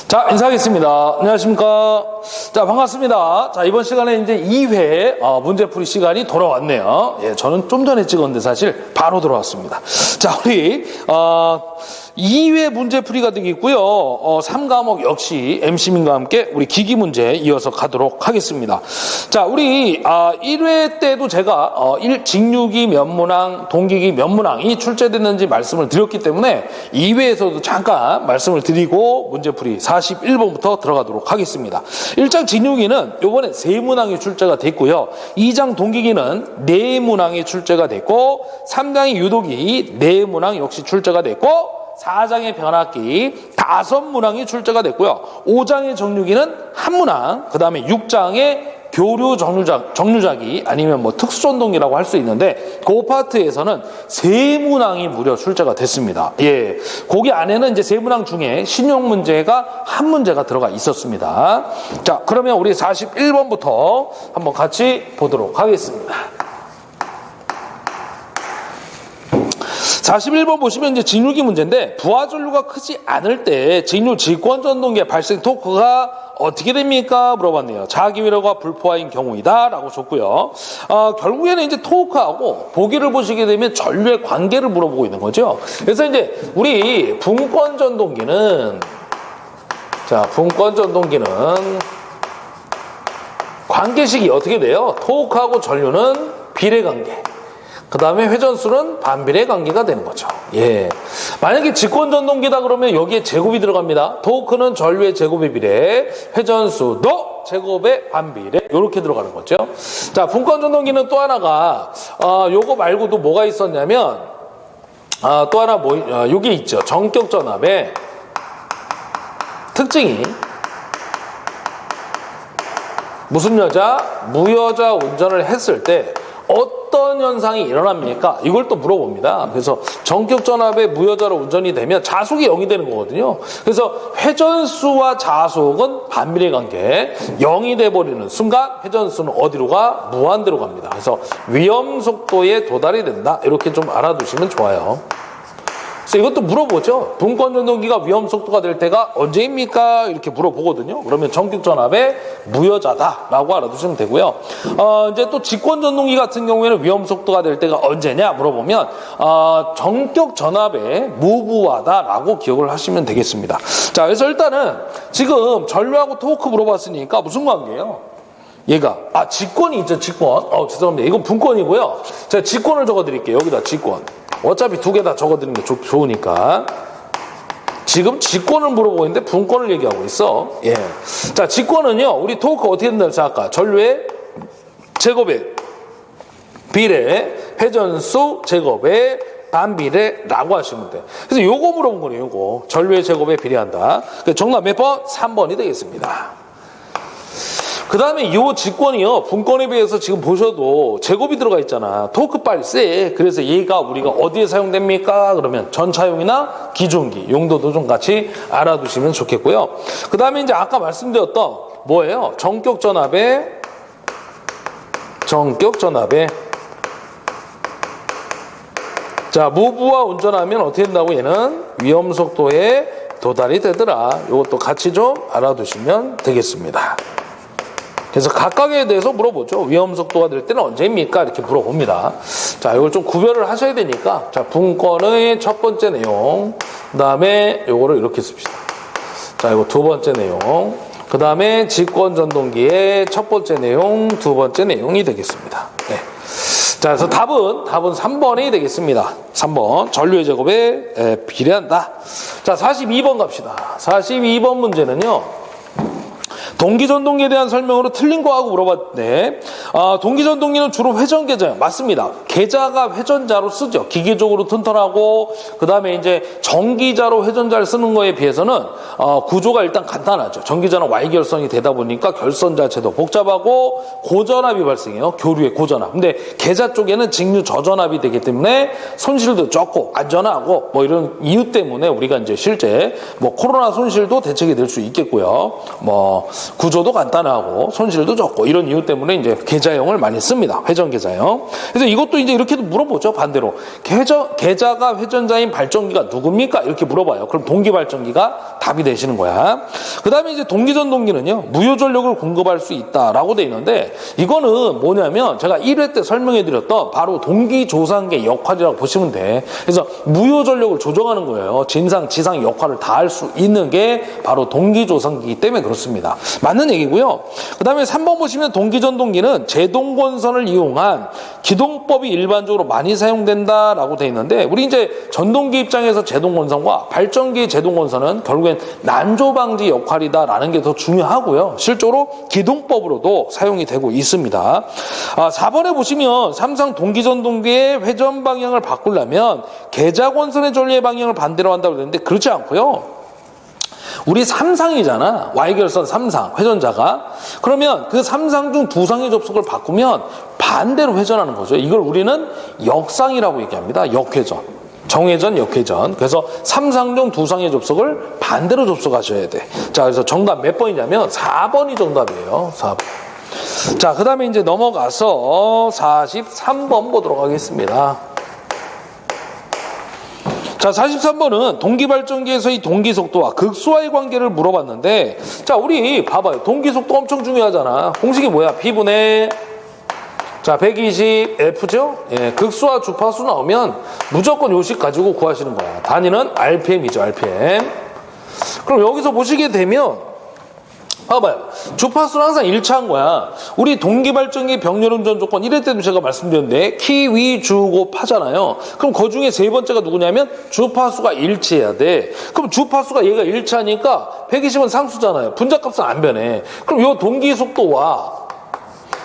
자, 인사하겠습니다. 안녕하십니까. 자, 반갑습니다. 자, 이번 시간에 이제 2회 문제풀이 시간이 돌아왔네요. 예, 저는 좀 전에 찍었는데 사실 바로 돌아왔습니다. 자, 우리 2회 문제풀이가 되겠고요. 3과목 역시 MC민과 함께 우리 기기 문제 이어서 가도록 하겠습니다. 자, 우리 1회 때도 제가 직류기 몇 문항, 동기기 몇 문항이 출제됐는지 말씀을 드렸기 때문에 2회에서도 잠깐 말씀을 드리고 문제풀이 41번부터 들어가도록 하겠습니다. 1장 직류기는 이번에 3문항이 출제가 됐고요. 2장 동기기는 4문항이 출제가 됐고 3장의 유도기 4문항 역시 출제가 됐고 4장의 변압기 5문항이 출제가 됐고요. 5장의 정류기는 1문항, 그 다음에 6장의 교류 정류자기 아니면 뭐 특수전동기라고 할 수 있는데 그 파트에서는 3문항이 무려 출제가 됐습니다. 예, 거기 안에는 이제 3문항 중에 신용 문제가 한 문제가 들어가 있었습니다. 자, 그러면 우리 41번부터 한번 같이 보도록 하겠습니다. 41번 보시면 이제 직류기 문제인데 부하전류가 크지 않을 때 직류 직권전동기의 발생 토크가 어떻게 됩니까? 물어봤네요. 자기회로가 불포화인 경우이다 라고 줬고요. 결국에는 이제 토크하고 보기를 보시게 되면 전류의 관계를 물어보고 있는 거죠. 그래서 이제 우리 분권전동기는 관계식이 어떻게 돼요? 토크하고 전류는 비례관계. 그 다음에 회전수는 반비례 관계가 되는 거죠. 예. 만약에 직권전동기다 그러면 여기에 제곱이 들어갑니다. 토크는 전류의 제곱에 비례, 회전수도 제곱의 반비례, 이렇게 들어가는 거죠. 자, 분권전동기는 또 하나가, 요거 말고도 뭐가 있었냐면, 또 하나 요게 있죠. 전격전압의 특징이, 무슨 여자? 무여자 운전을 했을 때, 어떤 현상이 일어납니까? 이걸 또 물어봅니다. 그래서 전격전압의 무여자로 운전이 되면 자속이 0이 되는 거거든요. 그래서 회전수와 자속은 반비례 관계. 0이 돼버리는 순간 회전수는 어디로 가? 무한대로 갑니다. 그래서 위험속도에 도달이 된다. 이렇게 좀 알아두시면 좋아요. 그래서 이것도 물어보죠. 분권전동기가 위험속도가 될 때가 언제입니까? 이렇게 물어보거든요. 그러면 전격전압의 무여자다라고 알아두시면 되고요. 이제 또 직권전동기 같은 경우에는 위험속도가 될 때가 언제냐 물어보면 전격전압의 무부하다라고 기억을 하시면 되겠습니다. 자, 그래서 일단은 지금 전류하고 토크 물어봤으니까 무슨 관계예요? 얘가 직권이 있죠. 직권. 죄송합니다. 이건 분권이고요. 제가 직권을 적어드릴게요. 여기다 직권. 어차피 두 개 다 적어드리는 게 좋으니까. 지금 직권을 물어보고 있는데 분권을 얘기하고 있어. 예. 자, 직권은요, 우리 토크 어떻게 된다고 생각할까? 전류의 제곱의 비례, 회전수 제곱의 반비례라고 하시면 돼요. 그래서 요거 물어본 거예요, 요거. 전류의 제곱에 비례한다. 정답 몇 번? 3번이 되겠습니다. 그 다음에 이 직권이요, 분권에 비해서 지금 보셔도 제곱이 들어가 있잖아. 토크 빨세. 그래서 얘가 우리가 어디에 사용됩니까? 그러면 전차용이나 기존기 용도도 좀 같이 알아두시면 좋겠고요. 그 다음에 이제 아까 말씀드렸던 뭐예요? 전격전압의 자, 무부하 운전하면 어떻게 된다고? 얘는 위험속도에 도달이 되더라. 이것도 같이 좀 알아두시면 되겠습니다. 그래서 각각에 대해서 물어보죠. 위험속도가 될 때는 언제입니까? 이렇게 물어봅니다. 자, 이걸 좀 구별을 하셔야 되니까. 자, 분권의 첫 번째 내용. 그 다음에 요거를 이렇게 씁시다. 자, 이거 두 번째 내용. 그 다음에 직권전동기의 첫 번째 내용, 두 번째 내용이 되겠습니다. 네. 자, 그래서 답은 3번이 되겠습니다. 3번. 전류의 제곱에 비례한다. 자, 42번 갑시다. 42번 문제는요, 동기전동기에 대한 설명으로 틀린 거하고 물어봤네. 동기전동기는 주로 회전계자예요. 맞습니다. 계자가 회전자로 쓰죠. 기계적으로 튼튼하고, 그 다음에 이제 전기자로 회전자를 쓰는 거에 비해서는 구조가 일단 간단하죠. 전기자는 Y결선이 되다 보니까 결선 자체도 복잡하고 고전압이 발생해요. 교류의 고전압. 근데 계자 쪽에는 직류 저전압이 되기 때문에 손실도 적고 안전하고 뭐 이런 이유 때문에 우리가 이제 실제 뭐 코로나 손실도 대책이 될 수 있겠고요. 뭐 구조도 간단하고 손실도 적고 이런 이유 때문에 이제 계좌형을 많이 씁니다. 회전 계좌형. 그래서 이것도 이제 이렇게도 물어보죠. 반대로 계좌가 회전자인 발전기가 누굽니까? 이렇게 물어봐요. 그럼 동기 발전기가 답이 되시는 거야. 그 다음에 이제 동기전동기는요, 무효 전력을 공급할 수 있다라고 돼 있는데, 이거는 뭐냐면 제가 1회 때 설명해 드렸던 바로 동기조상계 역할이라고 보시면 돼. 그래서 무효 전력을 조정하는 거예요. 진상, 지상 역할을 다 할 수 있는 게 바로 동기조상기이기 때문에 그렇습니다. 맞는 얘기고요. 그 다음에 3번 보시면 동기전동기는 제동건선을 이용한 기동법이 일반적으로 많이 사용된다라고 돼 있는데, 우리 이제 전동기 입장에서 제동건선과 발전기의 제동건선은 결국엔 난조방지 역할이다라는 게 더 중요하고요. 실제로 기동법으로도 사용이 되고 있습니다. 4번에 보시면 삼성 동기전동기의 회전 방향을 바꾸려면 계좌건선의 전류의 방향을 반대로 한다고 그랬는데 그렇지 않고요. 우리 3상이잖아. Y결선 3상, 회전자가. 그러면 그 3상 중 2상의 접속을 바꾸면 반대로 회전하는 거죠. 이걸 우리는 역상이라고 얘기합니다. 역회전. 정회전, 역회전. 그래서 3상 중 2상의 접속을 반대로 접속하셔야 돼. 자, 그래서 정답 몇 번이냐면 4번이 정답이에요. 4번. 자, 그 다음에 이제 넘어가서 43번 보도록 하겠습니다. 자, 43번은 동기발전기에서의 동기속도와 극소와의 관계를 물어봤는데, 자, 우리 봐봐요. 동기속도 엄청 중요하잖아. 공식이 뭐야? P분의, 자, 120F죠? 예, 극소와 주파수 나오면 무조건 요식 가지고 구하시는 거야. 단위는 RPM이죠, RPM. 그럼 여기서 보시게 되면, 봐봐요. 주파수는 항상 일치한 거야. 우리 동기발전기 병렬운전 조건 1회 때도 제가 말씀드렸는데 키, 위, 주, 곱 하잖아요. 그럼 그 중에 세 번째가 누구냐면 주파수가 일치해야 돼. 그럼 주파수가 얘가 일치하니까 120은 상수잖아요. 분자값은 안 변해. 그럼 요 동기속도와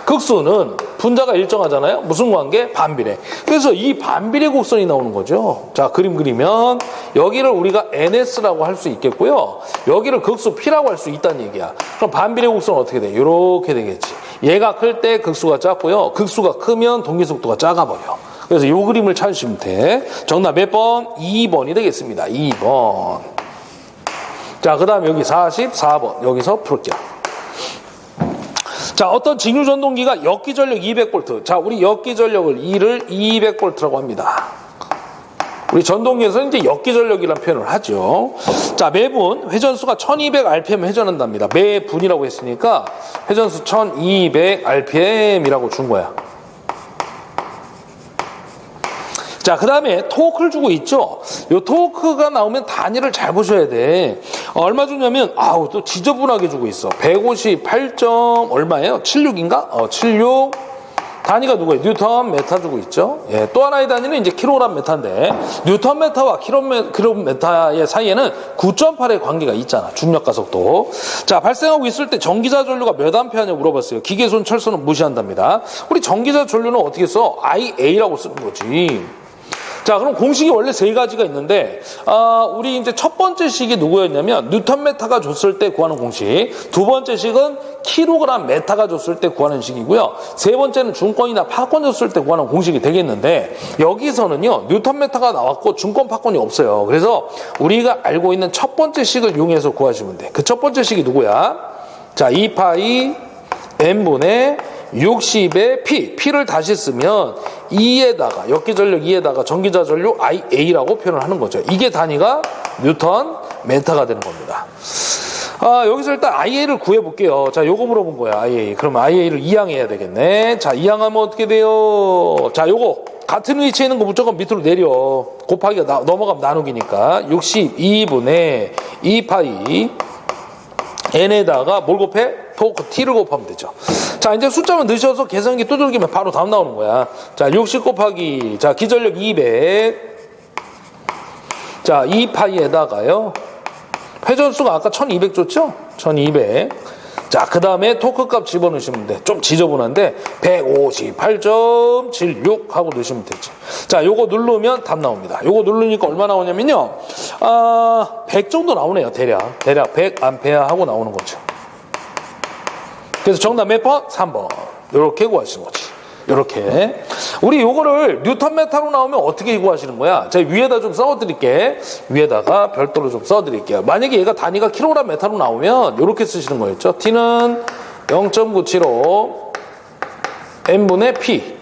극수는 분자가 일정하잖아요. 무슨 관계? 반비례. 그래서 이 반비례 곡선이 나오는 거죠. 자, 그림 그리면 여기를 우리가 NS라고 할 수 있겠고요. 여기를 극수 P라고 할 수 있다는 얘기야. 그럼 반비례 곡선은 어떻게 돼? 이렇게 되겠지. 얘가 클 때 극수가 작고요. 극수가 크면 동기속도가 작아버려. 그래서 이 그림을 찾으시면 돼. 정답 몇 번? 2번이 되겠습니다. 2번. 자, 그 다음에 여기 44번. 여기서 풀게요. 자, 어떤 직류전동기가 역기전력 200V. 자, 우리 역기전력을 E를 200V라고 합니다. 우리 전동기에서는 이제 역기전력이라는 표현을 하죠. 자, 매분 회전수가 1200rpm 회전한답니다. 매분이라고 했으니까 회전수 1200rpm이라고 준 거야. 자, 그 다음에 토크를 주고 있죠. 요 토크가 나오면 단위를 잘 보셔야 돼. 얼마 주냐면, 또 지저분하게 주고 있어. 158점 얼마예요? 76인가? 76. 단위가 누구예요? 뉴턴 메타 주고 있죠. 예, 또 하나의 단위는 이제 킬로그램 메타인데, 뉴턴 메타와 킬로그램 메타의 사이에는 9.8의 관계가 있잖아. 중력과 속도. 자, 발생하고 있을 때 전기자 전류가 몇 암페어냐 물어봤어요. 기계손 철소는 무시한답니다. 우리 전기자 전류는 어떻게 써? IA라고 쓰는 거지. 자, 그럼 공식이 원래 세 가지가 있는데, 우리 이제 첫 번째 식이 누구였냐면, 뉴턴 메타가 줬을 때 구하는 공식. 두 번째 식은 킬로그램 메타가 줬을 때 구하는 식이고요. 세 번째는 중권이나 파권 줬을 때 구하는 공식이 되겠는데, 여기서는요, 뉴턴 메타가 나왔고, 중권 파권이 없어요. 그래서 우리가 알고 있는 첫 번째 식을 이용해서 구하시면 돼. 그 첫 번째 식이 누구야? 자, 2파이 n분의 60의 P를 다시 쓰면 2에다가 역기전력 2에다가 전기자 전류 IA라고 표현을 하는 거죠. 이게 단위가 뉴턴 메타가 되는 겁니다. 여기서 일단 IA를 구해볼게요. 자, 요거 물어본 거야, IA. 그러면 IA를 이항해야 되겠네. 자, 이항하면 어떻게 돼요? 자, 요거 같은 위치에 있는 거 무조건 밑으로 내려. 곱하기가 넘어가면 나누기니까 62분의 2파이 n에다가 뭘 곱해? 토크 T를 곱하면 되죠. 자, 이제 숫자만 넣으셔서 계산기 두들기면 바로 답 나오는 거야. 자, 60 곱하기, 자, 기전력 200. 자, 2파이에다가요. 회전수가 아까 1200 줬죠? 1200. 자, 그 다음에 토크 값 집어넣으시면 돼. 좀 지저분한데, 158.76 하고 넣으시면 되지. 자, 요거 누르면 답 나옵니다. 요거 누르니까 얼마 나오냐면요. 100 정도 나오네요, 대략. 대략 100A 하고 나오는 거죠. 그래서 정답 몇 번? 3번. 요렇게 구하시는 거지. 요렇게. 우리 요거를 뉴턴미터로 나오면 어떻게 구하시는 거야? 제가 위에다 좀 써드릴게. 위에다가 별도로 좀 써드릴게요. 만약에 얘가 단위가 킬로그램/m로 나오면 이렇게 쓰시는 거였죠. T는 0.975 N분의 P.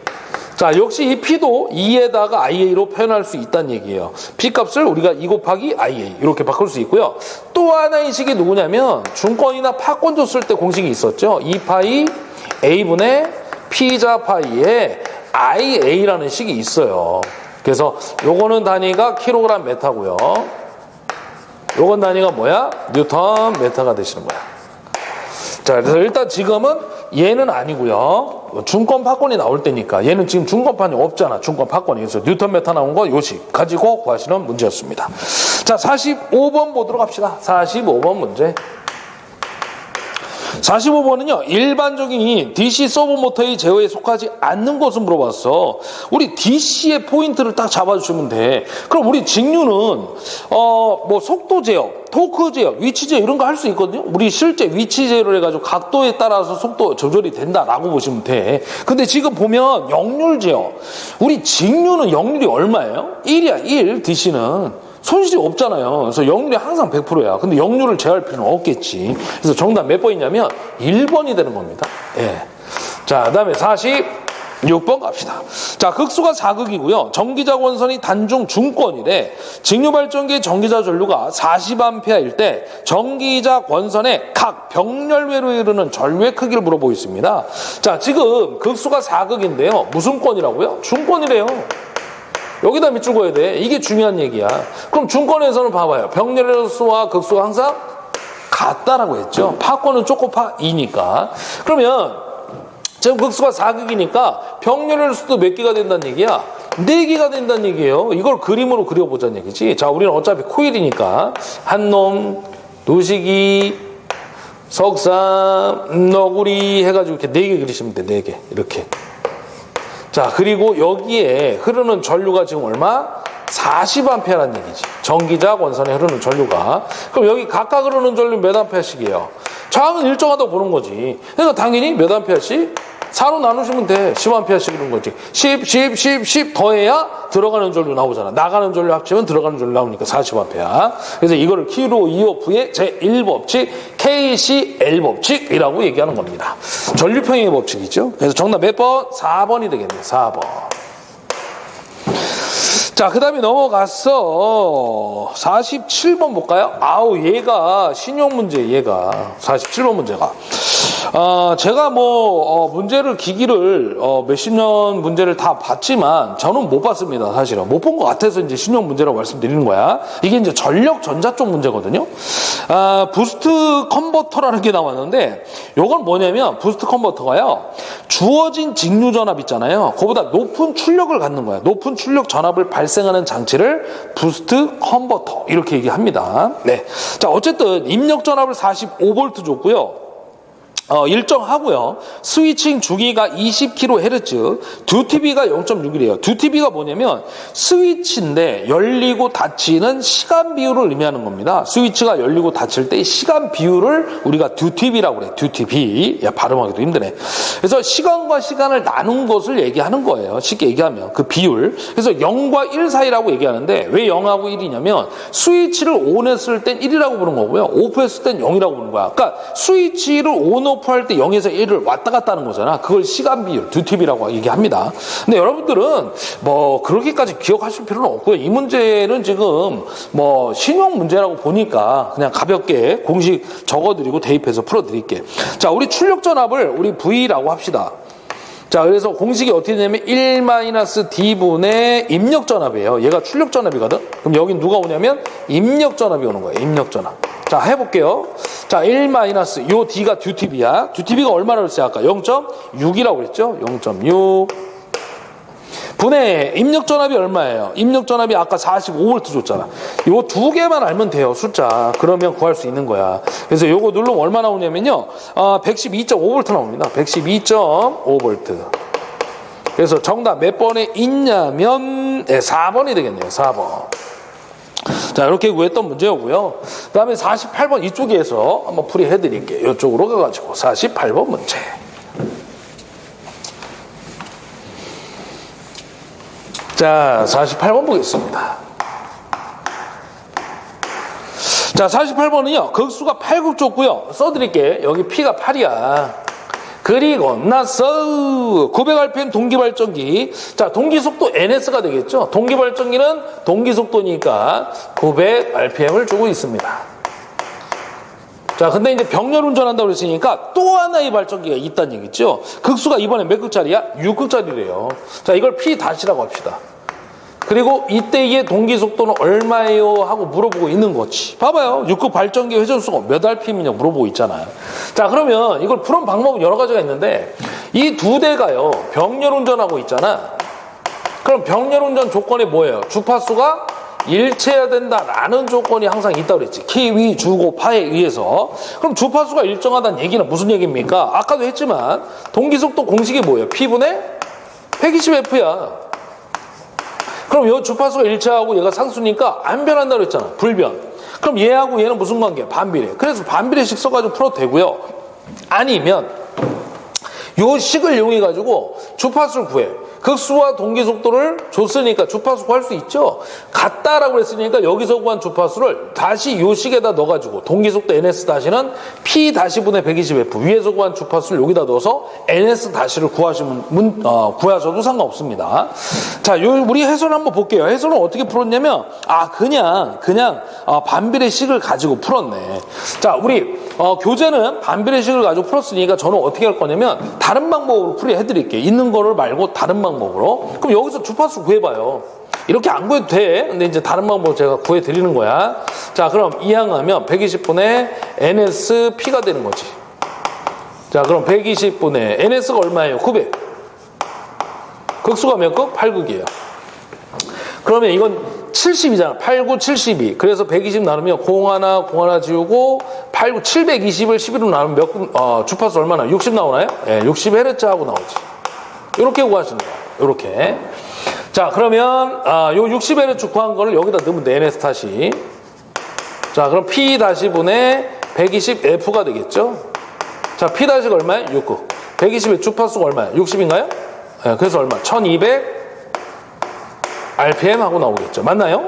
자, 역시 이 P도 2에다가 IA로 표현할 수 있다는 얘기예요. P 값을 우리가 2 곱하기 IA 이렇게 바꿀 수 있고요. 또 하나의 식이 누구냐면 중권이나 파권 줬을 때 공식이 있었죠. 2파이 A분의 P자 파이에 IA라는 식이 있어요. 그래서 요거는 단위가 킬로그램 메타고요. 요건 단위가 뭐야? 뉴턴 메타가 되시는 거야. 자, 그래서 일단 지금은 얘는 아니고요. 중권 파권이 나올 때니까 얘는 지금 중권판이 없잖아. 중권 파권이. 그래서 뉴턴 메타 나온 거 요식 가지고 구하시는 문제였습니다. 자, 45번 보도록 합시다. 45번 문제. 45번은요, 일반적인 DC 서브모터의 제어에 속하지 않는 것을 물어봤어. 우리 DC의 포인트를 딱 잡아주시면 돼. 그럼 우리 직류는, 뭐, 속도 제어, 토크 제어, 위치 제어 이런 거 할 수 있거든요. 우리 실제 위치 제어를 해가지고 각도에 따라서 속도 조절이 된다라고 보시면 돼. 근데 지금 보면 역률 제어. 우리 직류는 역률이 얼마예요? 1이야, 1, DC는. 손실이 없잖아요. 그래서 역률이 항상 100%야. 근데 역률을 제어할 필요는 없겠지. 그래서 정답 몇 번이냐면 1번이 되는 겁니다. 예. 자, 그 다음에 46번 갑시다. 자, 극수가 4극이고요. 전기자 권선이 단중 중권이래. 직류발전기의 전기자 전류가 40A일 때 전기자 권선의 각 병렬외로 이르는 전류의 크기를 물어보고 있습니다. 자, 지금 극수가 4극인데요. 무슨 권이라고요? 중권이래요. 여기다 밑줄 그어야 돼. 이게 중요한 얘기야. 그럼 중권에서는 봐봐요. 병렬의 수와 극수가 항상 같다라고 했죠. 파권은 쪼꼬파 2니까. 그러면 지금 극수가 4극이니까 병렬의 수도 몇 개가 된다는 얘기야? 4개가 된다는 얘기예요. 이걸 그림으로 그려보자는 얘기지. 자, 우리는 어차피 코일이니까 한놈, 두식이, 석삼, 너구리 해가지고 이렇게 4개 그리시면 돼. 4개. 이렇게. 자, 그리고 여기에 흐르는 전류가 지금 얼마? 40A라는 얘기지. 전기자 권선에 흐르는 전류가. 그럼 여기 각각 흐르는 전류 몇 A씩이에요? 저항은 일정하다고 보는 거지. 그러니까 당연히 몇 A씩? 4로 나누시면 돼. 10A씩 흐르는 거지. 10 더해야 들어가는 전류 나오잖아. 나가는 전류 합치면 들어가는 전류 나오니까 40A. 그래서 이거를 키로 이오프의 제1법칙, KCL 법칙이라고 얘기하는 겁니다. 전류평행의 법칙이죠. 그래서 정답 몇 번? 4번이 되겠네요. 4번. 자, 그 다음에 넘어가서 47번 볼까요? 아우, 얘가 신용 문제, 얘가 47번 문제가. 제가 문제를 기기를 몇십 년 문제를 다 봤지만 저는 못 봤습니다. 사실은 못 본 것 같아서 이제 신용 문제라고 말씀드리는 거야. 이게 이제 전력 전자 쪽 문제거든요. 부스트 컨버터라는 게 나왔는데 요건 뭐냐면 부스트 컨버터가요, 주어진 직류 전압 있잖아요. 그보다 높은 출력을 갖는 거야. 높은 출력 전압을 발생하는 장치를 부스트 컨버터 이렇게 얘기합니다. 네. 자, 어쨌든 입력 전압을 45V 줬고요. 일정하고요. 스위칭 주기가 20kHz, 듀티비가 0.6이래요. 듀티비가 뭐냐면 스위치인데 열리고 닫히는 시간 비율을 의미하는 겁니다. 스위치가 열리고 닫힐 때 시간 비율을 우리가 듀티비라고 그래. 듀티비. 야, 발음하기도 힘드네. 그래서 시간과 시간을 나눈 것을 얘기하는 거예요. 쉽게 얘기하면 그 비율. 그래서 0과 1 사이라고 얘기하는데 왜 0하고 1이냐면 스위치를 ON했을 땐 1이라고 부르는 거고요. 오프했을 땐 0이라고 부르는 거야. 그러니까 스위치를 ON 오프할 때 0에서 1을 왔다 갔다 하는 거잖아. 그걸 시간 비율, 듀티비라고 얘기합니다. 근데 여러분들은 그렇게까지 기억하실 필요는 없고요. 이 문제는 지금 신용 문제라고 보니까 그냥 가볍게 공식 적어드리고 대입해서 풀어드릴게요. 자, 우리 출력 전압을 우리 V라고 합시다. 자, 그래서 공식이 어떻게 되냐면 1-D분의 입력 전압이에요. 얘가 출력 전압이거든. 그럼 여긴 누가 오냐면 입력 전압이 오는 거예요. 입력 전압. 자, 해볼게요. 자, 1 요 D가 듀티비야. 듀티비가 얼마나 그랬어요? 아까 0.6이라고 그랬죠? 0.6 분의 입력 전압이 얼마예요? 입력 전압이 아까 45V 줬잖아. 요 두 개만 알면 돼요, 숫자. 그러면 구할 수 있는 거야. 그래서 요거 누르면 얼마 나오냐면요, 112.5V 나옵니다. 112.5V. 그래서 정답 몇 번에 있냐면 4번이 되겠네요. 4번. 자, 이렇게 구했던 문제였고요. 그 다음에 48번 이쪽에서 한번 풀이해 드릴게요. 이쪽으로 가가지고 48번 문제. 자, 48번 보겠습니다. 자, 48번은요, 극수가 8국 줬고요. 써드릴게. 여기 P가 8이야. 그리고 나서 900rpm 동기발전기. 자, 동기속도 NS가 되겠죠. 동기발전기는 동기속도니까 900rpm을 주고 있습니다. 자, 근데 이제 병렬 운전한다고 그랬으니까 또 하나의 발전기가 있다는 얘기죠. 극수가 이번에 몇 극짜리야? 6극짜리래요. 자, 이걸 P-라고 합시다. 그리고 이때의 동기속도는 얼마예요? 하고 물어보고 있는 거지. 봐봐요. 6급 발전기 회전수가 몇 rpm이냐고 물어보고 있잖아요. 자, 그러면 이걸 푸는 방법은 여러 가지가 있는데 이 두 대가요. 병렬 운전하고 있잖아. 그럼 병렬 운전 조건이 뭐예요? 주파수가 일체해야 된다라는 조건이 항상 있다고 그랬지. 키, 위, 주고, 파에 의해서. 그럼 주파수가 일정하다는 얘기는 무슨 얘기입니까? 아까도 했지만 동기속도 공식이 뭐예요? P분의 120F야. 그럼 이 주파수가 일체하고 얘가 상수니까 안 변한다고 했잖아. 불변. 그럼 얘하고 얘는 무슨 관계야? 반비례. 그래서 반비례식 써가지고 풀어도 되고요. 아니면 요 식을 이용해가지고 주파수를 구해. 극수와 동기속도를 줬으니까 주파수 구할 수 있죠. 같다라고 했으니까 여기서 구한 주파수를 다시 요 식에다 넣어가지고 동기속도 NS 다시는 P 다시 분의 120F 위에서 구한 주파수를 여기다 넣어서 NS 다시를 구하셔도 상관없습니다. 자, 우리 해설을 한번 볼게요. 해설은 어떻게 풀었냐면 그냥 반비례식을 가지고 풀었네. 자, 우리 교재는 반비례식을 가지고 풀었으니까 저는 어떻게 할 거냐면 다른 방법으로 풀이해드릴게요. 있는 거를 말고 다른 방법으로. 그럼 여기서 주파수 구해봐요. 이렇게 안 구해도 돼. 근데 이제 다른 방법으로 제가 구해드리는 거야. 자, 그럼 이항하면 120분의 NSP가 되는 거지. 자, 그럼 120분의 NS가 얼마예요? 900. 극수가 몇 극? 8극이에요. 그러면 이건 70이잖아. 8, 9, 72. 그래서 120 나누면 0 하나 지우고 8, 9, 720을 11로 나누면 주파수 얼마나? 60 나오나요? 네, 60Hz 하고 나오지. 이렇게 구하시는 거야. 이렇게. 자, 그러면 요 60Hz 구한 거를 여기다 넣으면 돼. NS 다시. 자, 그럼 P 다시 분의 120F가 되겠죠? 자, P 다시가 얼마예요? 6극. 120의 주파수가 얼마예요? 60인가요? 네, 그래서 얼마? 1200 RPM 하고 나오겠죠. 맞나요?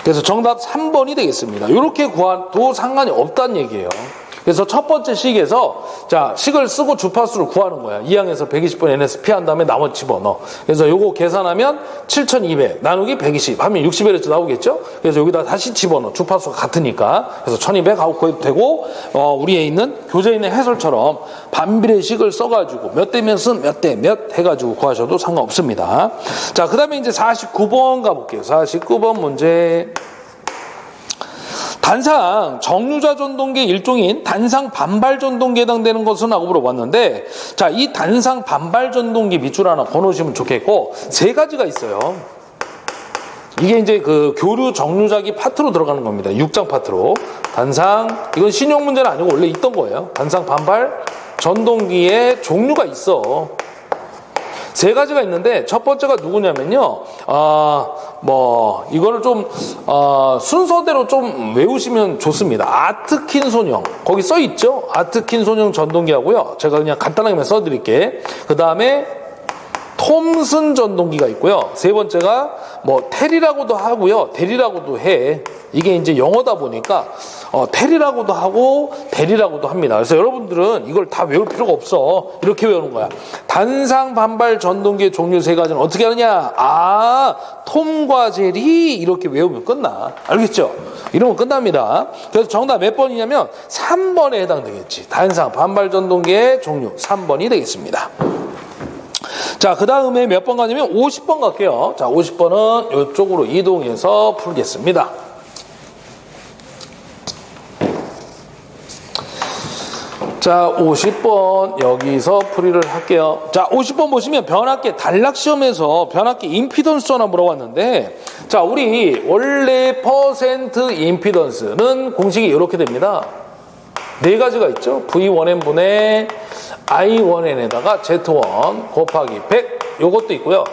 그래서 정답 3번이 되겠습니다. 이렇게 구해도 상관이 없다는 얘기예요. 그래서 첫 번째 식에서 자, 식을 쓰고 주파수를 구하는 거야. 2항에서 120분 NSP 한 다음에 나머지 집어넣어. 그래서 요거 계산하면 7200 나누기 120 하면 60Hz 나오겠죠? 그래서 여기다 다시 집어넣어. 주파수가 같으니까. 그래서 1200 하고 구해도 되고 우리에 있는 교재에 있는 해설처럼 반비례식을 써가지고 몇 대면 쓴 몇 대 몇 해가지고 구하셔도 상관없습니다. 자, 그 다음에 이제 49번 가볼게요. 49번 문제. 단상 정류자 전동기의 일종인 단상 반발 전동기에 해당되는 것은 하고 물어봤는데, 자, 이 단상 반발 전동기 밑줄 하나 거놓으시면 좋겠고, 세 가지가 있어요. 이게 이제 그 교류 정류자기 파트로 들어가는 겁니다. 6장 파트로. 단상, 이건 신용 문제는 아니고 원래 있던 거예요. 단상 반발 전동기의 종류가 있어. 세 가지가 있는데 첫 번째가 누구냐면요. 이거를 좀 순서대로 좀 외우시면 좋습니다. 아트킨 손형 거기 써 있죠. 아트킨 손형 전동기하고요. 제가 그냥 간단하게만 써드릴게. 그 다음에 톰슨 전동기가 있고요. 세 번째가 텔이라고도 하고요. 델이라고도 해. 이게 이제 영어다 보니까 텔이라고도 하고 델이라고도 합니다. 그래서 여러분들은 이걸 다 외울 필요가 없어. 이렇게 외우는 거야. 단상 반발 전동기의 종류 세 가지는 어떻게 하느냐? 톰과 젤이 이렇게 외우면 끝나. 알겠죠? 이러면 끝납니다. 그래서 정답 몇 번이냐면 3번에 해당되겠지. 단상 반발 전동기의 종류 3번이 되겠습니다. 자, 그 다음에 몇 번 가냐면 50번 갈게요. 자, 50번은 이쪽으로 이동해서 풀겠습니다. 자, 50번 여기서 풀이를 할게요. 자, 50번 보시면 변압계 단락시험에서 변압계 임피던스 전화 물어봤는데, 자, 우리 원래 퍼센트 임피던스는 공식이 이렇게 됩니다. 네 가지가 있죠. V1N분의 I1N에다가 Z1 곱하기 100 요것도 있고요.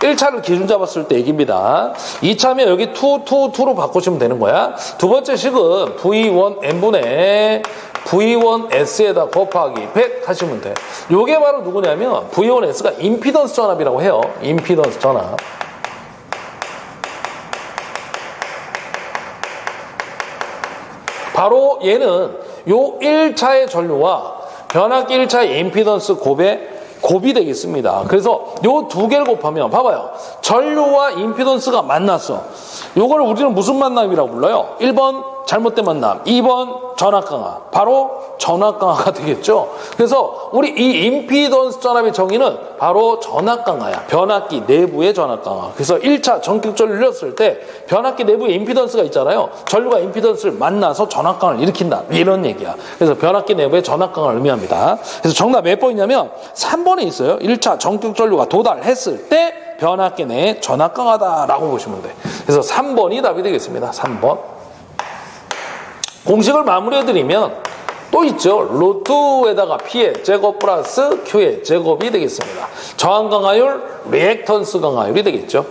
1차를 기준 잡았을 때 얘기입니다. 2차면 여기 2로 바꾸시면 되는 거야. 두 번째 식은 V1N분의 V1S에다 곱하기 100 하시면 돼. 요게 바로 누구냐면 V1S가 임피던스 전압이라고 해요. 임피던스 전압. 바로 얘는 요 1차의 전류와 변압기 1차의 임피던스 곱이 되겠습니다. 그래서 요 두 개를 곱하면 봐봐요. 전류와 임피던스가 만났어. 요걸 우리는 무슨 만남이라고 불러요? 1번 잘못된 만남, 2번 전압강화. 바로 전압강화가 되겠죠. 그래서 우리 이 임피던스 전압의 정의는 바로 전압강화야. 변압기 내부의 전압강화. 그래서 1차 전격 전류를 넣었을 때 변압기 내부에 임피던스가 있잖아요. 전류가 임피던스를 만나서 전압강화를 일으킨다. 이런 얘기야. 그래서 변압기 내부의 전압강화를 의미합니다. 그래서 정답 몇 번이냐면 3번에 있어요. 1차 전격 전류가 도달했을 때 변압기 내에 전압강화다라고 보시면 돼. 그래서 3번이 답이 되겠습니다. 3번. 공식을 마무리해드리면 또 있죠. 루트에다가 P의 제곱 플러스 Q의 제곱이 되겠습니다. 저항 강화율, 리액턴스 강화율이 되겠죠.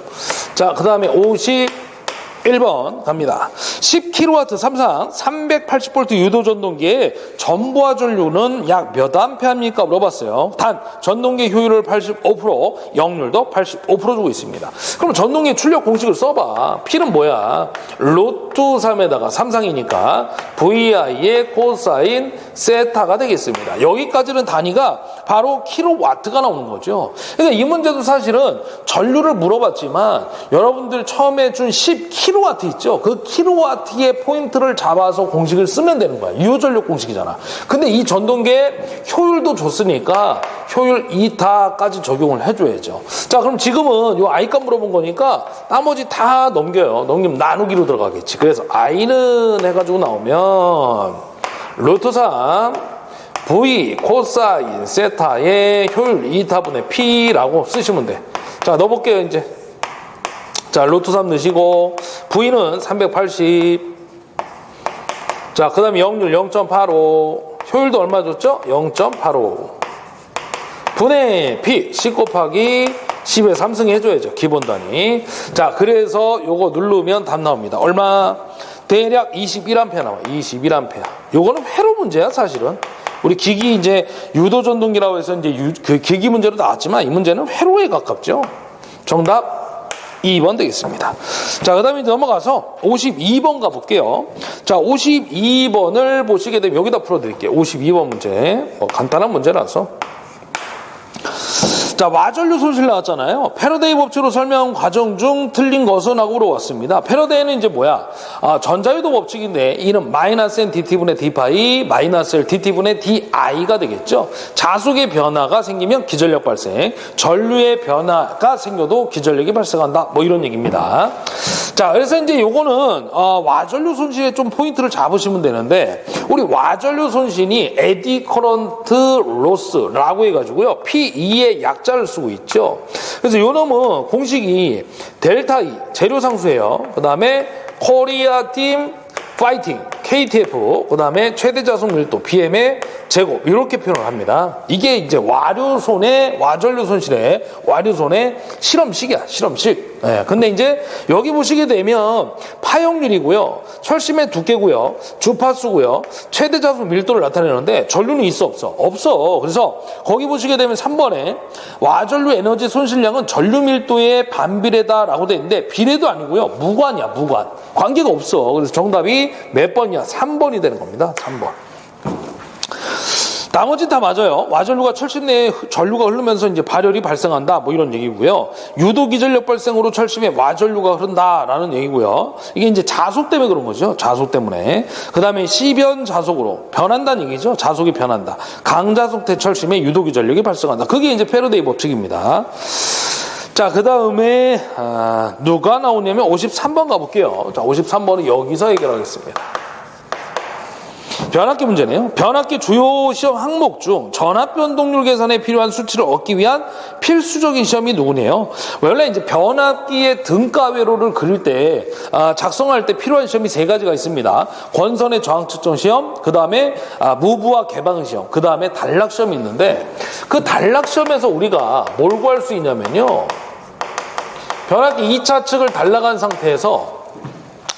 자, 그 다음에 51번 갑니다. 10kW 삼상 380V 유도 전동기의 전부하 전류는 약 몇 암페어입니까? 물어봤어요. 단 전동기 효율을 85%, 역률도 85% 주고 있습니다. 그럼 전동기 출력 공식을 써봐. P는 뭐야? 루트 3에다가 삼상이니까 VI의 코사인 세타가 되겠습니다. 여기까지는 단위가 바로 킬로와트가 나오는 거죠. 그러니까 이 문제도 사실은 전류를 물어봤지만 여러분들 처음에 준 10kW 있죠. 그 킬로와트의 포인트를 잡아서 공식을 쓰면 되는 거야. 유효전력 공식이잖아. 근데 이 전동계의 효율도 줬으니까 효율 2타까지 적용을 해줘야죠. 자, 그럼 지금은 요 I값 물어본 거니까 나머지 다 넘겨요. 넘기면 나누기로 들어가겠지. 그래서 I는 해가지고 나오면 루트 3 V 코사인 세타의 효율 2타분의 P라고 쓰시면 돼. 자, 넣어볼게요, 이제. 자, 루트 3 넣으시고, V는 380. 자, 그 다음에 역률 0.85. 효율도 얼마 줬죠? 0.85. 분의 P, 10 곱하기 10에 3승 해줘야죠. 기본 단위. 자, 그래서 요거 누르면 답 나옵니다. 얼마? 대략 21A 나와. 21A. 요거는 회로 문제야, 사실은. 우리 기기 이제 유도 전동기라고 해서 이제 그 기기 문제로 나왔지만 이 문제는 회로에 가깝죠. 정답 2번 되겠습니다. 자, 그 다음에 넘어가서 52번 가볼게요. 자, 52번을 보시게 되면 여기다 풀어드릴게요. 52번 문제. 간단한 문제라서. 자, 와전류 손실 나왔잖아요. 패러데이 법칙으로 설명한 과정 중 틀린 것은 하고 물어봤습니다. 패러데이는 이제 뭐야? 전자유도 법칙인데 이는 마이너스 N dt분의 d파이 마이너스 L dt분의 di가 되겠죠. 자속의 변화가 생기면 기전력 발생, 전류의 변화가 생겨도 기전력이 발생한다. 뭐 이런 얘기입니다. 자, 그래서 이제 요거는 와전류 손실에 좀 포인트를 잡으시면 되는데 우리 와전류 손실이 에디 커런트 로스라고 해가지고요. P2의 약자를 쓰고 있죠. 그래서 요 놈은 공식이 델타 E 재료 상수예요. 그 다음에 코리아 팀 파이팅 KTF, 그 다음에 최대 자속 밀도 BM의 제곱 이렇게 표현을 합니다. 이게 이제 와류손의 와전류 손실의 와류손의 실험식이야. 실험식. 네, 근데 이제 여기 보시게 되면 파형률이고요, 철심의 두께고요, 주파수고요, 최대 자속 밀도를 나타내는데 전류는 있어 없어? 없어. 그래서 거기 보시게 되면 3번에 와전류 에너지 손실량은 전류 밀도의 반비례다라고 돼 있는데 비례도 아니고요, 무관이야. 무관. 관계가 없어. 그래서 정답이 몇 번이야? 3번이 되는 겁니다. 3번. 나머지는 다 맞아요. 와전류가 철심 내에 전류가 흐르면서 이제 발열이 발생한다. 뭐 이런 얘기고요. 유도 기전력 발생으로 철심에 와전류가 흐른다라는 얘기고요. 이게 이제 자속 때문에 그런 거죠. 자속 때문에. 그 다음에 시변 자속으로 변한다는 얘기죠. 자속이 변한다. 강자속 대철심에 유도 기전력이 발생한다. 그게 이제 패러데이 법칙입니다. 자, 그 다음에 누가 나오냐면 53번 가볼게요. 자, 53번은 여기서 해결하겠습니다. 변압기 문제네요. 변압기 주요 시험 항목 중 전압 변동률 계산에 필요한 수치를 얻기 위한 필수적인 시험이 누구네요. 원래 이제 변압기의 등가 회로를 그릴 때 작성할 때 필요한 시험이 세 가지가 있습니다. 권선의 저항 측정 시험, 그 다음에 무브와 개방 시험, 그 다음에 단락 시험이 있는데 그 단락 시험에서 우리가 뭘 구할 수 있냐면요. 변압기 2차 측을 단락한 상태에서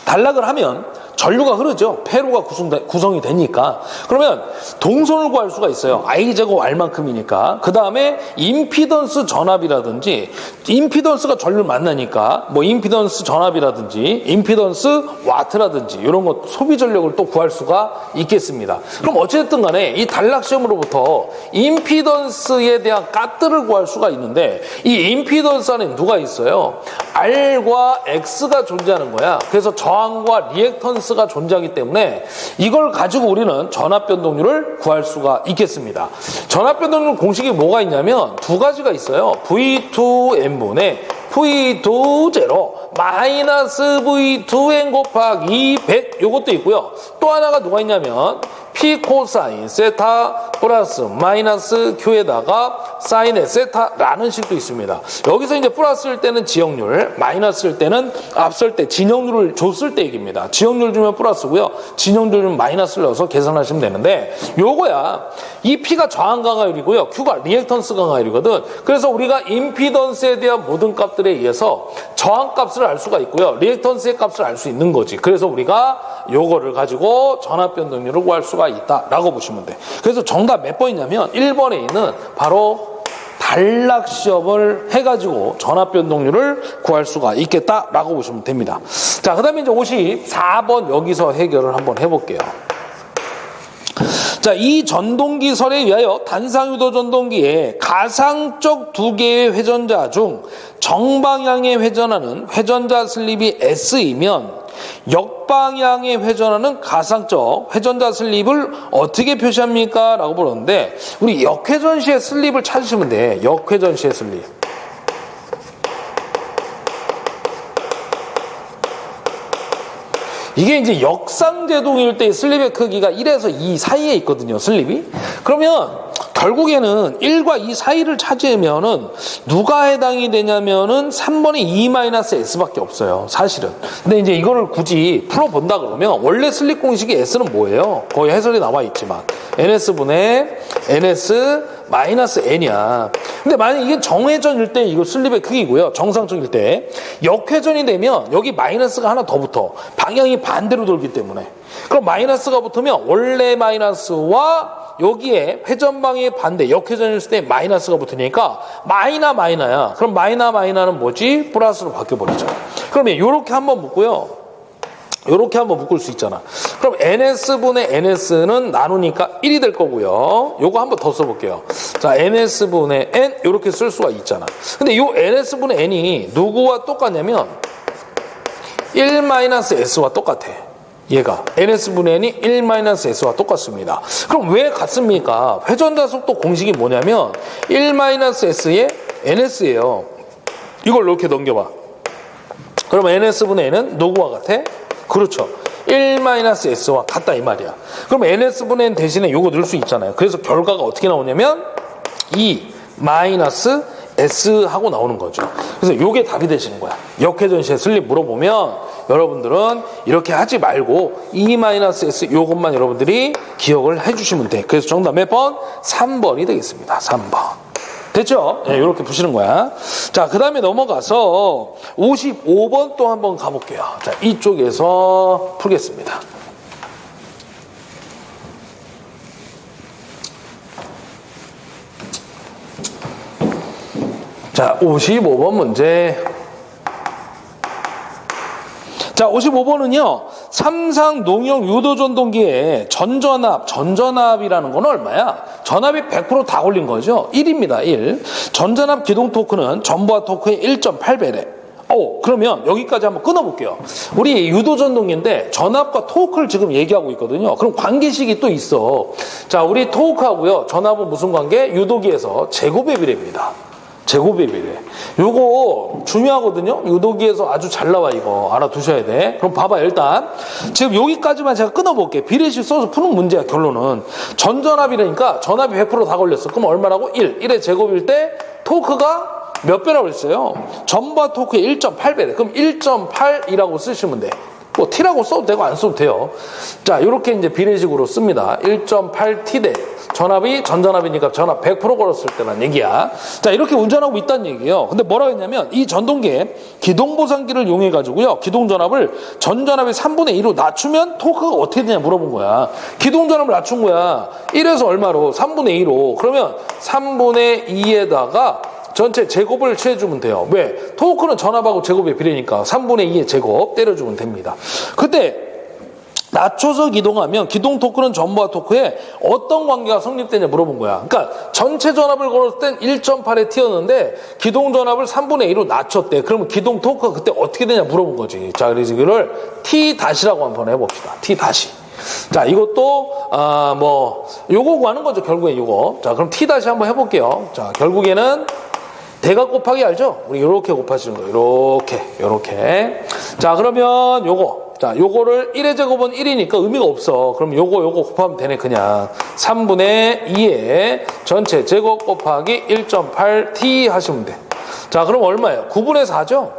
단락을 하면 전류가 흐르죠. 폐로가 구성이 되니까. 그러면 동선을 구할 수가 있어요. I제곱 R만큼이니까. 그 다음에 임피던스 전압이라든지, 임피던스가 전류를 만나니까 뭐 임피던스 전압이라든지 임피던스 와트라든지 이런 것 소비 전력을 또 구할 수가 있겠습니다. 그럼 어쨌든 간에 이 단락 시험으로부터 임피던스에 대한 값들을 구할 수가 있는데, 이 임피던스 안에 누가 있어요? R과 X가 존재하는 거야. 그래서 저항과 리액턴스가 존재하기 때문에 이걸 가지고 우리는 전압 변동률을 구할 수가 있겠습니다. 전압 변동률 공식이 뭐가 있냐면 두 가지가 있어요. V2N분의 V2제로 마이너스 V2N 곱하기 100, 요것도 있고요. 또 하나가 누가 있냐면 P 코사인 세타 플러스 마이너스 Q에다가 사인의 세타라는 식도 있습니다. 여기서 이제 플러스일 때는 지역률, 마이너스일 때는 앞설 때 진역률을 줬을 때 얘기입니다. 지역률 주면 플러스고요. 진역률 주면 마이너스를 넣어서 계산하시면 되는데, 요거야. 이 P가 저항 강화율이고요. Q가 리액턴스 강화율이거든. 그래서 우리가 임피던스에 대한 모든 값들에 의해서 저항 값을 알 수가 있고요. 리액턴스의 값을 알 수 있는 거지. 그래서 우리가 요거를 가지고 전압 변동률을 구할 수가 있다라고 보시면 돼. 그래서 정답 몇 번이냐면 1번에 있는 바로 단락 시험을 해가지고 전압 변동률을 구할 수가 있겠다라고 보시면 됩니다. 자, 그 다음에 이제 54번 여기서 해결을 한번 해볼게요. 자, 이 전동기설에 의하여 단상유도 전동기에 가상적 두 개의 회전자 중 정방향에 회전하는 회전자 슬립이 S이면 역방향에 회전하는 가상적 회전자 슬립을 어떻게 표시합니까? 라고 물었는데, 우리 역회전 시의 슬립을 찾으시면 돼. 역회전 시의 슬립. 이게 이제 역상제동일 때 슬립의 크기가 1에서 2 사이에 있거든요, 슬립이. 그러면 결국에는 1과 2 사이를 찾으면은 누가 해당이 되냐면은 3번의 E-S밖에 없어요, 사실은. 근데 이제 이거를 굳이 풀어본다 그러면 원래 슬립 공식이 S는 뭐예요? 거의 해설이 나와 있지만 NS분의 NS-N이야. 근데 만약 이게 정회전일 때 이거 슬립의 크기고요. 정상적일 때. 역회전이 되면 여기 마이너스가 하나 더 붙어. 방향이 반대로 돌기 때문에. 그럼 마이너스가 붙으면 원래 마이너스와 여기에 회전방의 반대, 역회전일 때 마이너스가 붙으니까 마이너야. 그럼 마이너는 뭐지? 플러스로 바뀌어버리죠. 그러면 이렇게 한번 묶고요. 이렇게 한번 묶을 수 있잖아. 그럼 NS분의 NS는 나누니까 1이 될 거고요. 요거 한번 더 써볼게요. 자, NS분의 N 이렇게 쓸 수가 있잖아. 근데 요 NS분의 N이 누구와 똑같냐면 1-S와 똑같아. 얘가 NS분의 N이 1-S와 똑같습니다. 그럼 왜 같습니까? 회전자 속도 공식이 뭐냐면 1-S의 NS예요. 이걸 이렇게 넘겨봐. 그럼 NS분의 N은 누구와 같아? 그렇죠. 1-S와 같다 이 말이야. 그럼 NS분의 N 대신에 요거 넣을 수 있잖아요. 그래서 결과가 어떻게 나오냐면 2-S 하고 나오는 거죠. 그래서 요게 답이 되시는 거야. 역회전 시에 슬립 물어보면 여러분들은 이렇게 하지 말고 E-S 요것만 여러분들이 기억을 해주시면 돼. 그래서 정답 몇 번? 3번이 되겠습니다. 3번. 됐죠? 네, 이렇게 푸시는 거야. 자, 그 다음에 넘어가서 55번 또 한번 가볼게요. 자, 이쪽에서 풀겠습니다. 자, 55번 문제. 자, 55번은요, 삼상 농용 유도전동기의 전전압이라는 건 얼마야? 전압이 100% 다 걸린 거죠. 1입니다, 1. 전전압 기동 토크는 전부하 토크의 1.8배래. 그러면 여기까지 한번 끊어볼게요. 우리 유도전동기인데 전압과 토크를 지금 얘기하고 있거든요. 그럼 관계식이 또 있어. 자, 우리 토크하고요, 전압은 무슨 관계? 유도기에서 제곱의 비례입니다. 제곱의 비례. 요거 중요하거든요. 유도기에서 아주 잘 나와. 이거 알아두셔야 돼. 그럼 봐봐. 일단 지금 여기까지만 제가 끊어볼게. 비례식 써서 푸는 문제야. 결론은 전전압이라니까 전압이 100% 다 걸렸어. 그럼 얼마라고? 1. 1의 제곱일 때 토크가 몇 배라고 했어요? 전부하 토크의 1.8배래. 그럼 1.8이라고 쓰시면 돼. 뭐 T라고 써도 되고 안 써도 돼요. 자, 이렇게 이제 비례식으로 씁니다. 1.8T 대 전압이 전전압이니까 전압 100% 걸었을 때란 얘기야. 자, 이렇게 운전하고 있다는 얘기예요. 근데 뭐라고 했냐면 이 전동기에 기동보상기를 이용해 가지고요. 기동전압을 전전압의 3분의 2로 낮추면 토크가 어떻게 되냐 물어본 거야. 기동전압을 낮춘 거야. 1에서 얼마로? 3분의 2로. 그러면 3분의 2에다가 전체 제곱을 취해주면 돼요. 왜? 토크는 전압하고 제곱의 비례니까 3분의 2의 제곱 때려주면 됩니다. 그때 낮춰서 기동하면 기동 토크는 전부하 토크에 어떤 관계가 성립되냐 물어본 거야. 그러니까 전체 전압을 걸었을 땐 1.8에 T였는데 기동 전압을 3분의 2로 낮췄대. 그러면 기동 토크가 그때 어떻게 되냐 물어본 거지. 자, 그래서 이거를 T-라고 한번 해봅시다. T-. 자, 이것도 요거 구하는 거죠. 결국에 요거. 자, 그럼 T- 한번 해볼게요. 자, 결국에는 대각 곱하기 알죠? 우리 요렇게 곱하시는 거예요. 요렇게. 자, 그러면 요거. 자, 요거를 1의 제곱은 1이니까 의미가 없어. 그럼 요거 곱하면 되네, 그냥. 3분의 2의 전체 제곱 곱하기 1.8T 하시면 돼. 자, 그럼 얼마예요? 9분의 4죠?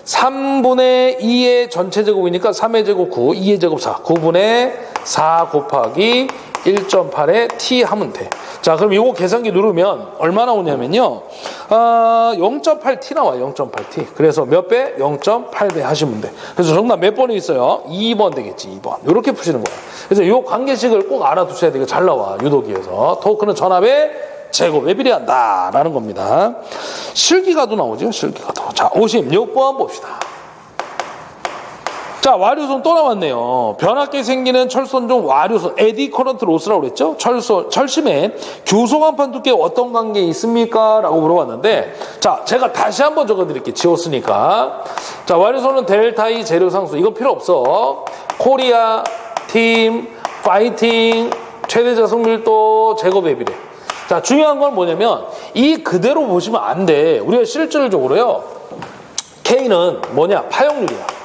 3분의 2의 전체 제곱이니까 3의 제곱 9, 2의 제곱 4. 9분의 4 곱하기 1.8에 T 하면 돼. 자, 그럼 이거 계산기 누르면 얼마 나오냐면요. 0.8T 나와요. 0.8T. 그래서 몇 배? 0.8배 하시면 돼. 그래서 정답 몇 번이 있어요? 2번 되겠지. 2번. 이렇게 푸시는 거예요. 그래서 이 관계식을 꼭 알아두셔야 돼요. 잘 나와. 유도기에서. 토크는 전압의 제곱에 비례한다. 라는 겁니다. 실기가도 나오죠. 실기가도. 자, 56번 봅시다. 자, 와류손 또 나왔네요. 변압기 생기는 철선 중 와류손, 에디 커런트 로스라고 그랬죠? 철심에 규소간판 두께 어떤 관계 있습니까? 라고 물어봤는데, 자, 제가 다시 한번 적어드릴게요. 지웠으니까. 자, 와류손은 델타 E 재료 상수. 이거 필요 없어. 코리아, 팀, 파이팅, 최대 자속 밀도, 제곱의 비례. 자, 중요한 건 뭐냐면, 이 그대로 보시면 안 돼. 우리가 실질적으로요, K는 뭐냐? 파형률이야.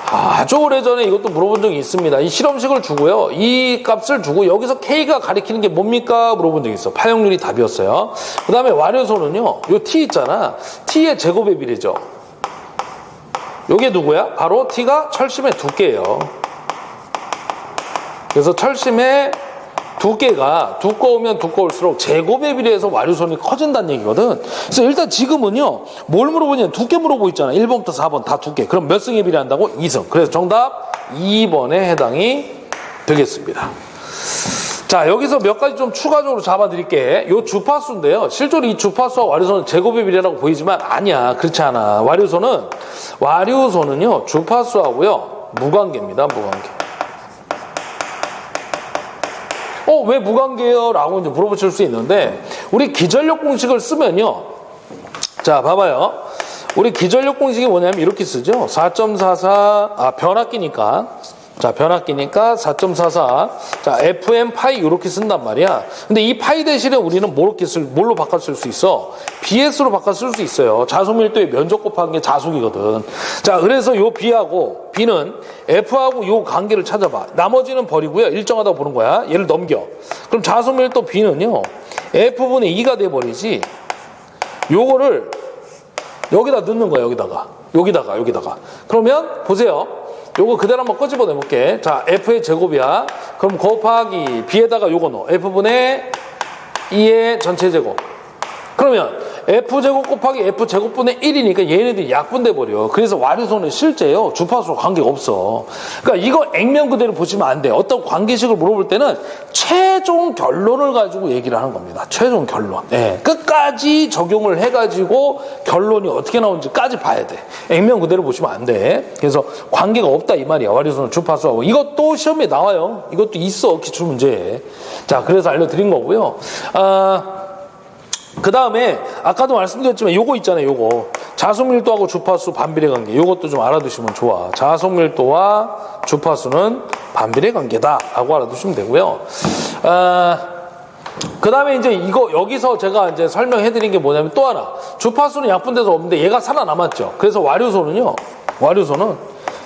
아주 오래전에 이것도 물어본 적이 있습니다. 이 실험식을 주고요. 이 값을 주고 여기서 K가 가리키는 게 뭡니까? 물어본 적이 있어. 파형률이 답이었어요. 그 다음에 와류소는요. 요 T 있잖아. T의 제곱의 비례죠. 요게 누구야? 바로 T가 철심의 두께예요. 그래서 철심의 두께가 두꺼우면 두꺼울수록 제곱에 비례해서 와류손이 커진다는 얘기거든. 그래서 일단 지금은요, 뭘 물어보냐면 두께 물어보고 있잖아. 1번부터 4번 다 두께. 그럼 몇 승에 비례한다고? 2승. 그래서 정답 2번에 해당이 되겠습니다. 자, 여기서 몇 가지 좀 추가적으로 잡아드릴게. 요 주파수인데요. 실제로 이 주파수와 와류손은 제곱의 비례라고 보이지만 아니야. 그렇지 않아. 와류손은요, 주파수하고요, 무관계입니다. 무관계. 왜 무관계요? 라고 이제 물어보실 수 있는데, 우리 기전력 공식을 쓰면요. 자, 봐봐요. 우리 기전력 공식이 뭐냐면 이렇게 쓰죠. 4.44, 변압기니까. 자, 변압기니까 4.44. 자, FM 파이 이렇게 쓴단 말이야. 근데 이 파이 대신에 우리는 뭘로 바꿔 쓸 수 있어? BS로 바꿔 쓸 수 있어요. 자속 밀도의 면적 곱한 게 자속이거든. 자, 그래서 요 B하고 B는 F하고 요 관계를 찾아봐. 나머지는 버리고요. 일정하다고 보는 거야. 얘를 넘겨. 그럼 자속 밀도 B는요. F분의 2가 돼버리지. 요거를 여기다 넣는 거야. 여기다가. 그러면 보세요. 요거 그대로 한번 끄집어내볼게. 자, F의 제곱이야. 그럼 곱하기 B에다가 요거 넣어. F분의 2의 전체 제곱. 그러면 F제곱 곱하기 F제곱분의 1이니까 얘네들이 약분돼버려. 그래서 와류손은 실제요. 주파수로 관계가 없어. 그러니까 이거 액면 그대로 보시면 안 돼. 어떤 관계식을 물어볼 때는 최종 결론을 가지고 얘기를 하는 겁니다. 최종 결론. 네. 끝까지 적용을 해가지고 결론이 어떻게 나오는지까지 봐야 돼. 액면 그대로 보시면 안 돼. 그래서 관계가 없다 이 말이야. 와류손은 주파수하고. 이것도 시험에 나와요. 이것도 있어. 기출문제에. 자, 그래서 알려드린 거고요. 그 다음에 아까도 말씀드렸지만 요거 있잖아요. 요거 자속밀도하고 주파수 반비례 관계. 요것도 좀 알아두시면 좋아. 자속밀도와 주파수는 반비례 관계다 라고 알아두시면 되고요. 그 다음에 이제 이거 여기서 제가 이제 설명해드린 게 뭐냐면 또 하나, 주파수는 약분돼서 없는데 얘가 살아남았죠. 그래서 와류소는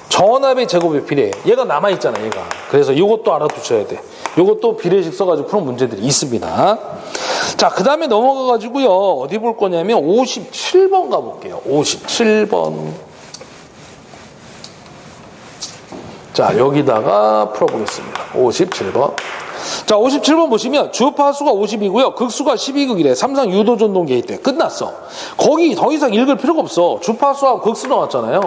전압의 제곱에 비례해. 얘가 남아있잖아, 얘가. 그래서 이것도 알아두셔야 돼. 이것도 비례식 써가지고 푸는 문제들이 있습니다. 자, 그 다음에 넘어가가지고요. 어디 볼 거냐면 57번 가볼게요. 57번. 자, 여기다가 풀어보겠습니다. 57번. 자, 57번 보시면 주파수가 50이고요. 극수가 12극이래. 삼상 유도전동 게이트. 끝났어. 거기 더 이상 읽을 필요가 없어. 주파수하고 극수 나왔잖아요.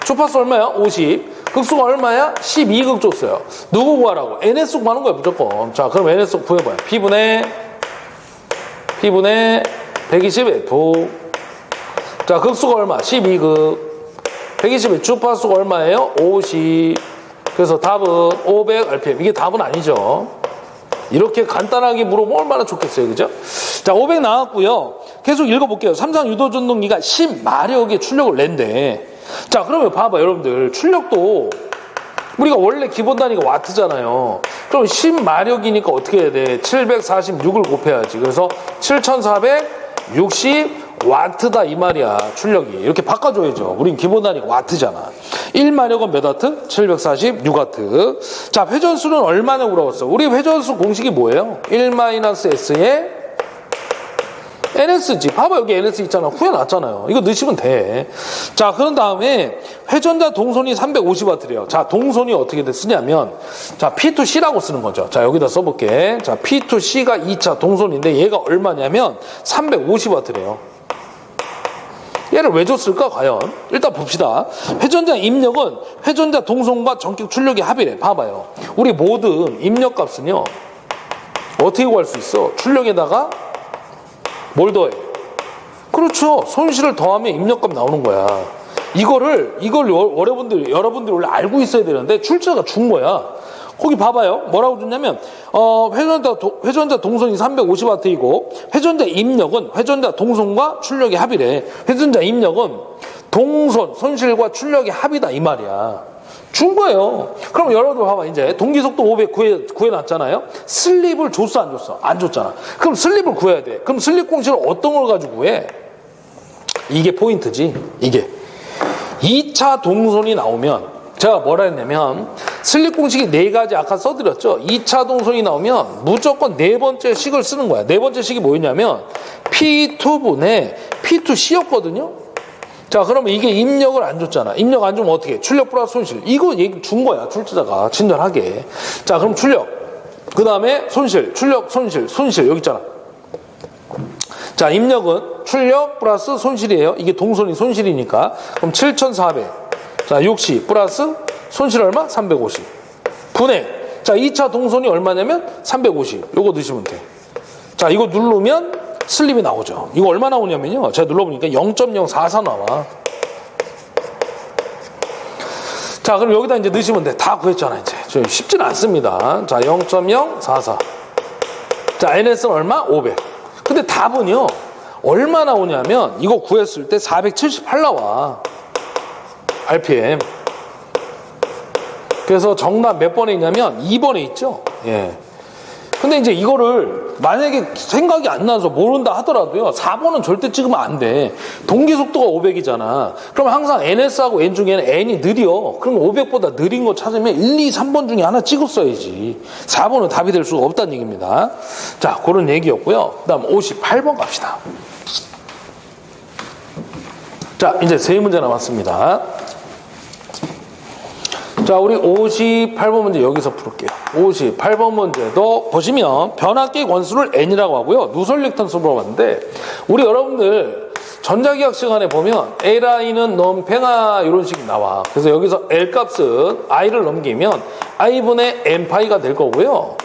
주파수 얼마야? 50. 극수가 얼마야? 12극 줬어요. 누구 구하라고? NS 구하는 거야, 무조건. 자, 그럼 NS 구해봐요. P분의 120F. 자, 극수가 얼마? 12극. 120의 주파수가 얼마예요? 50. 그래서 답은 500rpm. 이게 답은 아니죠. 이렇게 간단하게 물어보면 얼마나 좋겠어요. 그죠? 자, 500 나왔고요. 계속 읽어볼게요. 삼상 유도전동기가 10마력의 출력을 낸대. 자, 그러면 봐봐, 여러분들. 출력도 우리가 원래 기본 단위가 와트잖아요. 그럼 10마력이니까 어떻게 해야 돼? 746을 곱해야지. 그래서 7460와트다 이 말이야. 출력이. 이렇게 바꿔줘야죠. 우린 기본 단위가 와트잖아. 1마력은 몇 와트? 746와트. 자, 회전수는 얼마나 물어봤어? 우리 회전수 공식이 뭐예요? 1-S에 NS지. 봐봐, 여기 NS 있잖아. 후에 놨잖아요. 이거 넣으시면 돼. 자, 그런 다음에 회전자 동선이 350W래요. 자, 동선이 어떻게 쓰냐면, 자, P2C라고 쓰는 거죠. 자, 여기다 써볼게. 자, P2C가 2차 동선인데 얘가 얼마냐면 350W래요. 얘를 왜 줬을까, 과연? 일단 봅시다. 회전자 입력은 회전자 동선과 전격 출력의 합이래. 봐봐요. 우리 모든 입력값은요, 어떻게 구할 수 있어? 출력에다가 뭘 더해? 그렇죠. 손실을 더하면 입력값 나오는 거야. 이걸 여러분들이 원래 알고 있어야 되는데 출제자가 준 거야. 거기 봐봐요. 뭐라고 줬냐면 회전자 동선이 350W이고 회전자 입력은 회전자 동선과 출력의 합이래. 회전자 입력은 동선, 손실과 출력의 합이다 이 말이야. 준 거예요. 그럼 여러분들 봐봐. 이제 동기속도 500 구해놨잖아요. 슬립을 줬어 안 줬어? 안 줬잖아. 그럼 슬립을 구해야 돼. 그럼 슬립 공식을 어떤 걸 가지고 구해? 이게 포인트지. 이게 2차 동선이 나오면 제가 뭐라 했냐면 슬립 공식이 4가지 아까 써드렸죠. 2차 동선이 나오면 무조건 4번째 식을 쓰는 거야. 4번째 식이 뭐였냐면 P2분의 P2C였거든요. 자, 그러면 이게 입력을 안 줬잖아. 입력 안 주면 어떻게 해? 출력 플러스 손실. 이거 얘기 준 거야, 출제자가. 친절하게. 자, 그럼 출력. 그 다음에 손실. 출력, 손실. 여기 있잖아. 자, 입력은 출력 플러스 손실이에요. 이게 동선이 손실이니까. 그럼 7,400. 자, 60 플러스 손실 얼마? 350. 분해. 자, 2차 동선이 얼마냐면 350. 요거 넣으시면 돼. 자, 이거 누르면 슬립이 나오죠. 이거 얼마 나오냐면요. 제가 눌러보니까 0.044 나와. 자, 그럼 여기다 이제 넣으시면 돼. 다 구했잖아, 이제. 쉽지는 않습니다. 자, 0.044. 자, NS는 얼마? 500. 근데 답은요, 얼마 나오냐면, 이거 구했을 때 478 나와. RPM. 그래서 정답 몇 번에 있냐면, 2번에 있죠. 예. 근데 이제 이거를 만약에 생각이 안 나서 모른다 하더라도요, 4번은 절대 찍으면 안 돼. 동기속도가 500이잖아. 그럼 항상 NS하고 N 중에는 N이 느려. 그럼 500보다 느린 거 찾으면 1, 2, 3번 중에 하나 찍었어야지. 4번은 답이 될 수가 없다는 얘기입니다. 자, 그런 얘기였고요. 그 다음 58번 갑시다. 자, 이제 3문제 남았습니다. 자, 우리 58번 문제 여기서 풀을게요. 58번 문제도 보시면 변압기 권수를 N이라고 하고요. 누설 릭턴스 물어봤는데 우리 여러분들 전자기학 시간에 보면 Li는 넘팽아 이런 식이 나와. 그래서 여기서 L 값은 I를 넘기면 I분의 N파이가 될 거고요.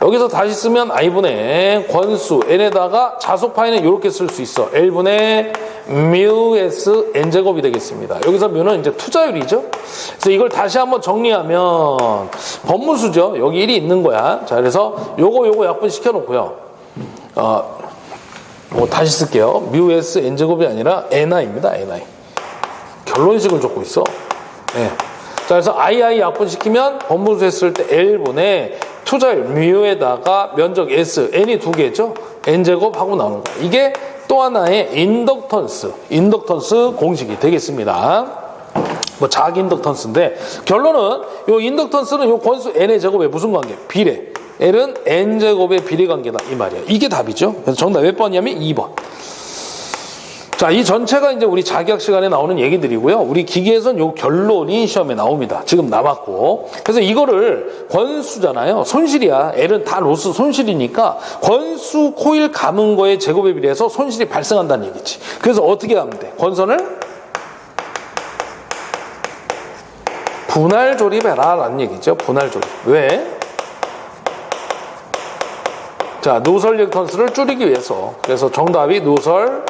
여기서 다시 쓰면 I분의 권수 N에다가 자소파이는 이렇게 쓸 수 있어. L분의 μS N제곱이 되겠습니다. 여기서 μ는 이제 투자율이죠. 그래서 이걸 다시 한번 정리하면 번무수죠. 여기 1이 있는 거야. 자, 그래서 요거 약분 시켜놓고요. 다시 쓸게요. μS N제곱이 아니라 NI입니다. NI. 결론식을 적고 있어. 네. 자, 그래서 II 약분시키면 번무수 했을 때 L분의 투자율 μ에다가 면적 S, N이 2개죠. N제곱 하고 나오는 거예요. 이게 또 하나의 인덕턴스 공식이 되겠습니다. 뭐 자기 인덕턴스인데 결론은 요 인덕턴스는 요 권수 N의 제곱에 무슨 관계? 비례. L은 N제곱의 비례 관계다 이 말이야. 이게 답이죠. 그래서 정답 몇 번이냐면 2번. 자, 이 전체가 이제 우리 자기학 시간에 나오는 얘기들이고요. 우리 기계에서는 요 결론이 시험에 나옵니다. 지금 남았고. 그래서 이거를 권수잖아요. 손실이야. L은 다 로스 손실이니까 권수 코일 감은 거에 제곱에 비례해서 손실이 발생한다는 얘기지. 그래서 어떻게 하면 돼? 권선을 분할 조립해라 라는 얘기죠. 분할 조립. 왜? 자, 누설 리액턴스를 줄이기 위해서. 그래서 정답이 누설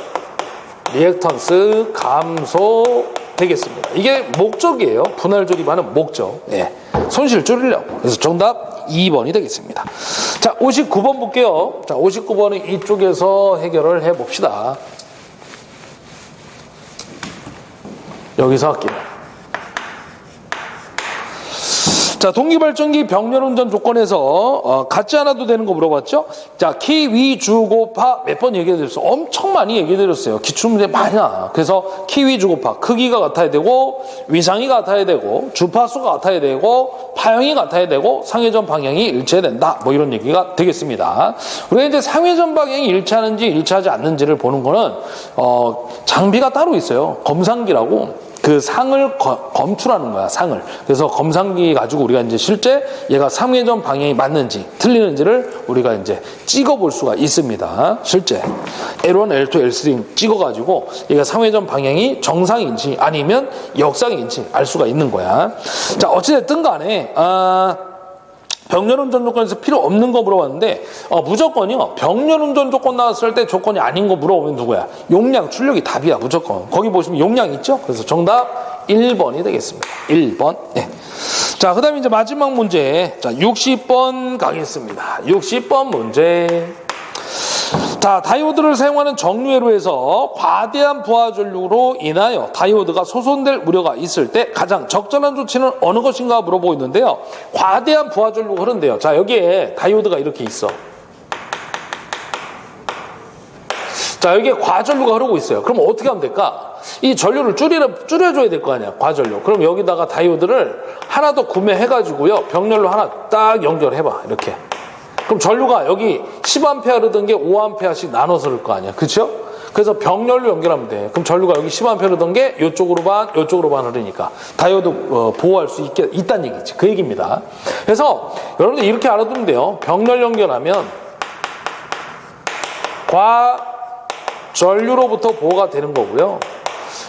리액턴스 감소 되겠습니다. 이게 목적이에요. 분할 조립하는 목적. 예. 손실 줄이려고. 그래서 정답 2번이 되겠습니다. 자, 59번 볼게요. 자, 59번은 이쪽에서 해결을 해 봅시다. 여기서 할게요. 자, 동기발전기 병렬운전 조건에서 같지 않아도 되는 거 물어봤죠? 자, 키, 위, 주, 곱하 몇 번 얘기해드렸어요. 엄청 많이 얘기해드렸어요. 기출문제 많이 나와. 그래서 키, 위, 주, 곱하 크기가 같아야 되고 위상이 같아야 되고 주파수가 같아야 되고 파형이 같아야 되고 상회전 방향이 일치해야 된다. 뭐 이런 얘기가 되겠습니다. 우리가 이제 상회전 방향이 일치하는지 일치하지 않는지를 보는 거는 장비가 따로 있어요. 검상기라고. 그 상을 검출하는 거야, 상을. 그래서 검상기 가지고 우리가 이제 실제 얘가 상회전 방향이 맞는지 틀리는지를 우리가 이제 찍어볼 수가 있습니다. 실제. L1, L2, L3 찍어가지고 얘가 상회전 방향이 정상인지 아니면 역상인지 알 수가 있는 거야. 자, 어찌됐든 간에, 병렬운전 조건에서 필요 없는 거 물어봤는데 무조건이요. 병렬운전 조건 나왔을 때 조건이 아닌 거 물어보면 누구야? 용량, 출력이 답이야. 무조건. 거기 보시면 용량 있죠? 그래서 정답 1번이 되겠습니다. 1번. 네. 자, 그 다음에 이제 마지막 문제. 자, 60번 가겠습니다. 60번 문제. 자, 다이오드를 사용하는 정류회로에서 과대한 부하 전류로 인하여 다이오드가 소손될 우려가 있을 때 가장 적절한 조치는 어느 것인가 물어보고 있는데요. 과대한 부하 전류가 흐른대요. 자, 여기에 다이오드가 이렇게 있어. 자, 여기에 과전류가 흐르고 있어요. 그럼 어떻게 하면 될까? 이 전류를 줄여줘야 될 거 아니야, 과전류. 그럼 여기다가 다이오드를 하나 더 구매해가지고요. 병렬로 하나 딱 연결해봐, 이렇게. 그럼 전류가 여기 10A 흐르던 게 5A씩 나눠서 흐를 거 아니야. 그쵸? 그래서 병렬로 연결하면 돼. 그럼 전류가 여기 10A 흐르던 게 이쪽으로 반 흐르니까 다이오드 보호할 수 있다는 얘기지. 그 얘기입니다. 그래서 여러분들 이렇게 알아두면 돼요. 병렬 연결하면 과전류로부터 보호가 되는 거고요.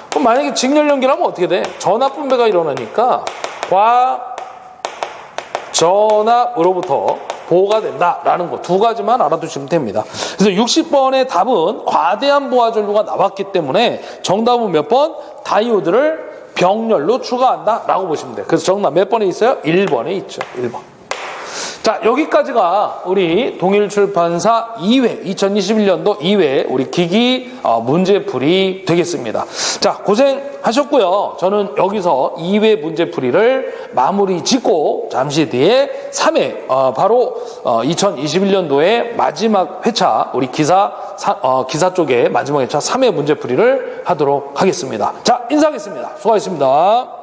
그럼 만약에 직렬 연결하면 어떻게 돼? 전압 분배가 일어나니까 과전압으로부터 보호가 된다라는 거 두 가지만 알아두시면 됩니다. 그래서 60번의 답은 과대한 부하 전류가 나왔기 때문에 정답은 몇 번? 다이오드를 병렬로 추가한다라고 보시면 돼요. 그래서 정답 몇 번에 있어요? 1번에 있죠. 1번. 자, 여기까지가 우리 동일출판사 2회 2021년도 2회 우리 기기 문제풀이 되겠습니다. 자, 고생하셨고요. 저는 여기서 2회 문제풀이를 마무리 짓고 잠시 뒤에 3회 바로 2021년도의 마지막 회차 우리 기사 쪽에 마지막 회차 3회 문제풀이를 하도록 하겠습니다. 자, 인사하겠습니다. 수고하셨습니다.